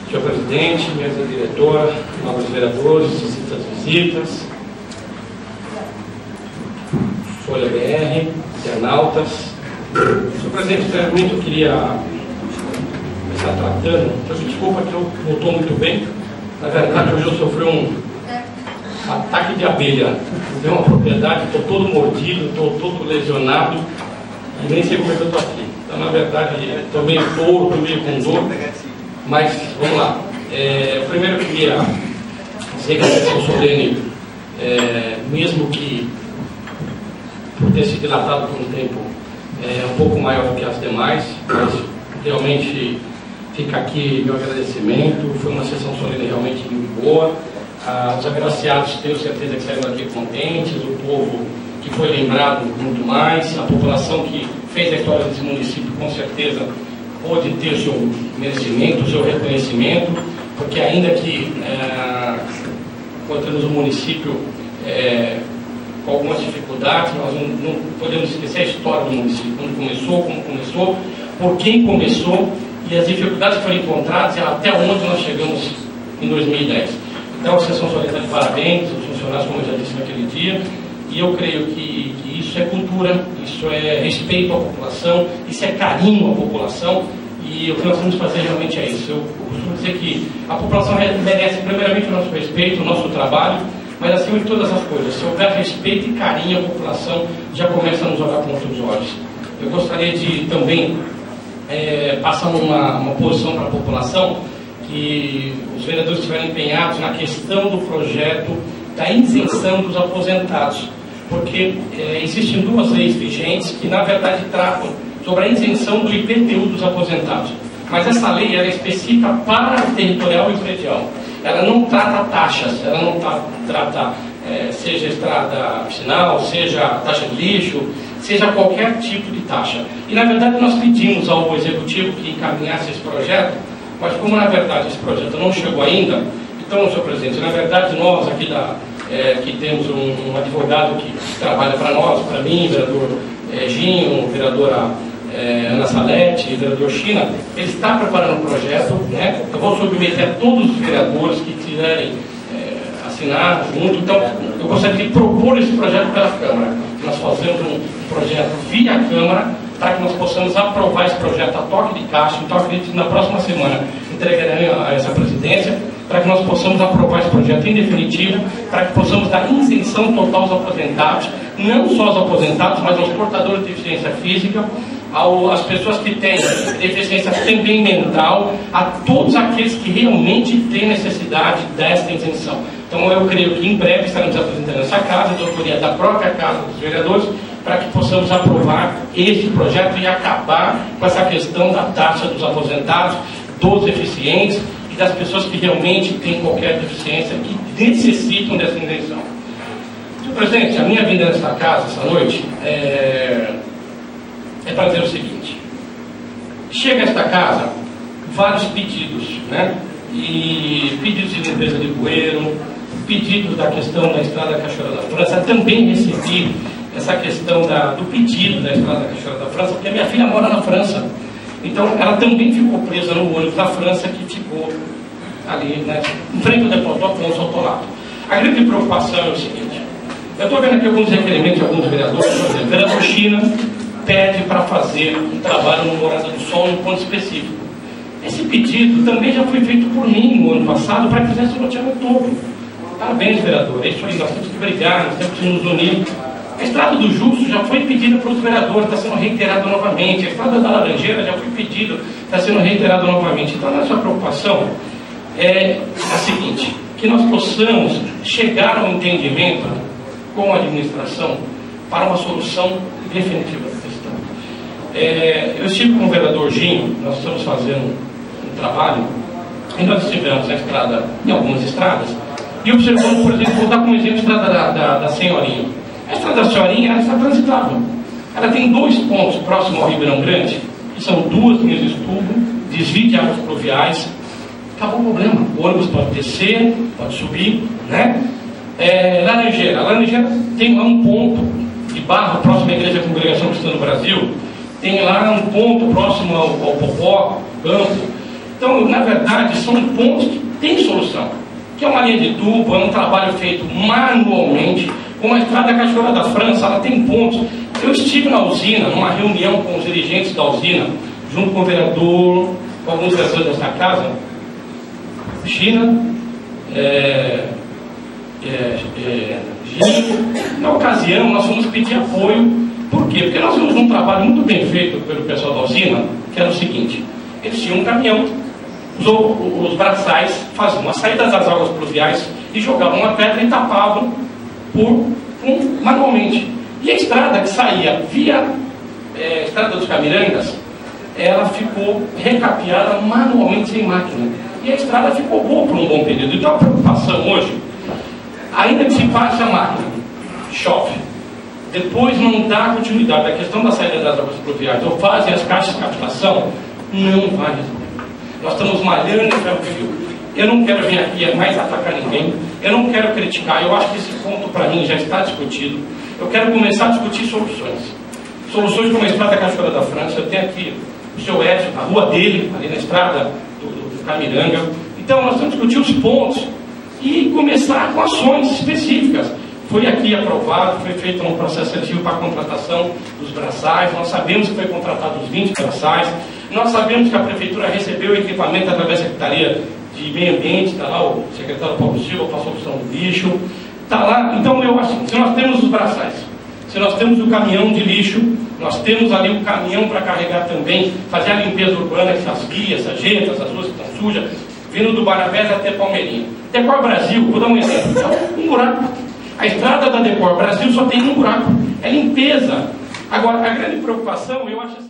Senhor presidente, mesa diretora, nobres vereadores, assistentes às visitas, Folha BR, internautas. Senhor presidente, primeiramente eu queria começar tratando, peço desculpa que eu não estou muito bem. Na verdade, hoje eu sofri um ataque de abelha. Deu uma propriedade, estou todo mordido, estou todo lesionado e nem sei como é que eu estou aqui. Então, na verdade, estou meio torto, meio com dor, mas vamos lá. Primeiro eu queria dizer que a sessão solene, mesmo que por ter se dilatado por um tempo um pouco maior do que as demais, mas realmente fica aqui meu agradecimento. Foi uma sessão solene realmente muito boa. Os agraciados, tenho certeza que saíram daqui contentes, o povo que foi lembrado muito mais, a população que fez a história desse município com certeza pôde ter o seu merecimento, o seu reconhecimento, porque ainda que encontramos o município com algumas dificuldades, nós não podemos esquecer a história do município, quando começou, como começou, por quem começou e as dificuldades que foram encontradas e até onde nós chegamos em 2010. Então a sessão solene está de parabéns, os funcionários, como eu já disse naquele dia, e eu creio que isso é cultura, isso é respeito à população, isso é carinho à população, e o que nós temos que fazer realmente é isso. Eu costumo dizer que a população merece primeiramente o nosso respeito, o nosso trabalho, mas acima de todas as coisas, se houver respeito e carinho à população, já começa a nos olhar com outros olhos. Eu gostaria de também passar uma posição para a população, que os vereadores estiveram empenhados na questão do projeto da isenção dos aposentados, porque existem duas leis vigentes que na verdade tratam sobre a isenção do IPTU dos aposentados, mas essa lei é específica para territorial e predial. Ela não trata taxas, ela não trata seja estrada vicinal, seja taxa de lixo, seja qualquer tipo de taxa. E na verdade nós pedimos ao executivo que encaminhasse esse projeto, mas como na verdade esse projeto não chegou ainda, então, senhor presidente, na verdade nós aqui que temos um advogado que trabalha para nós, para mim, vereador Ginho, vereadora Ana Salete e vereador China, ele está preparando um projeto, né? Eu vou submeter a todos os vereadores que quiserem assinar junto. Então, eu gostaria de propor esse projeto pela Câmara. Nós fazemos um projeto via Câmara para que nós possamos aprovar esse projeto a toque de caixa. Então, acredito que na próxima semana entregarei a essa presidência para que nós possamos aprovar esse projeto em definitivo, para que possamos dar isenção total aos aposentados, não só aos aposentados, mas aos portadores de deficiência física, às pessoas que têm deficiência também mental, a todos aqueles que realmente têm necessidade desta isenção. Então eu creio que em breve estaremos apresentando essa casa, de autoria da própria Casa dos Vereadores, para que possamos aprovar esse projeto e acabar com essa questão da taxa dos aposentados, dos deficientes e das pessoas que realmente têm qualquer deficiência, que necessitam dessa isenção. Senhor presidente, a minha vinda nesta casa essa noite é para dizer o seguinte: chega a esta casa vários pedidos, né? E pedidos de limpeza de bueiro, pedidos da questão da Estrada Cachoeira da França. Também recebi essa questão do pedido da Estrada Cachoeira da França, porque a minha filha mora na França. Então ela também ficou presa no ônibus da França, que ficou ali, né, em frente ao depósito Afonso Autolato. A grande preocupação é o seguinte: eu estou vendo aqui alguns requerimentos de alguns vereadores. Por exemplo, o vereador China pede para fazer um trabalho no Morada do Sol em um ponto específico. Esse pedido também já foi feito por mim no ano passado para que fizesse o loteamento todo. Parabéns, vereador. É isso aí, nós temos que brigar, nós temos que nos unir. A Estrada do Justo já foi pedida para os vereadores, está sendo reiterada novamente. A Estrada da Laranjeira já foi pedida, está sendo reiterada novamente. Então a nossa preocupação é a seguinte: que nós possamos chegar ao entendimento com a administração para uma solução definitiva da questão. Eu estive com o vereador Ginho, nós estamos fazendo um trabalho, e nós estivemos na estrada, em algumas estradas, e observamos, por exemplo, vou dar como exemplo a estrada da Senhorinha. A estrada da Senhorinha, ela está transitável. Ela tem 2 pontos próximos ao Ribeirão Grande, que são 2 linhas de estudo, desvio de águas pluviais. Acabou o problema. O ônibus pode descer, pode subir, né? Laranjeira. A Laranjeira tem lá um ponto de barro próximo à Igreja da Congregação Cristã do Brasil. Tem lá um ponto próximo ao Popó, Campo. Então, na verdade, são pontos que têm solução, que é uma linha de tubo, é um trabalho feito manualmente. Como a estrada Cachoeira da França, ela tem pontos. Eu estive na usina, numa reunião com os dirigentes da usina, junto com o vereador, com alguns vereadores desta casa, China, na ocasião nós fomos pedir apoio. Por quê? Porque nós vimos um trabalho muito bem feito pelo pessoal da usina, que era o seguinte: eles tinham um caminhão, os braçais faziam a saída das águas pluviais e jogavam uma pedra e tapavam manualmente. E a estrada que saía via Estrada dos Camirangas, ela ficou recapeada manualmente, sem máquina. E a estrada ficou boa por um bom período. Então a preocupação hoje, ainda que se passe a máquina, chove, depois não dá continuidade à questão da saída das águas pluviais, ou fazem as caixas de captação, não vai resolver. Nós estamos malhando em ferro fio. Eu não quero vir aqui mais atacar ninguém, eu não quero criticar, eu acho que esse ponto para mim já está discutido. Eu quero começar a discutir soluções. Soluções como a estrada Cachoeira da França. Eu tenho aqui o seu Edson, a rua dele, ali na estrada do Camiranga. Então nós temos que discutir os pontos e começar com ações específicas. Foi aqui aprovado, foi feito um processo seletivo para a contratação dos braçais. Nós sabemos que foi contratado os 20 braçais. Nós sabemos que a Prefeitura recebeu o equipamento através da Secretaria de Meio Ambiente. Está lá o secretário Paulo Silva para a solução do lixo. Está lá. Então eu acho que se nós temos os braçais, se nós temos o caminhão de lixo, nós temos ali o caminhão para carregar também, fazer a limpeza urbana, essas vias, as jetas, as ruas que estão sujas, vindo do Barabés até Palmeirinha. Decor Brasil, vou dar um exemplo, um buraco. A estrada da Decor Brasil só tem um buraco, é limpeza. Agora, a grande preocupação, eu acho assim.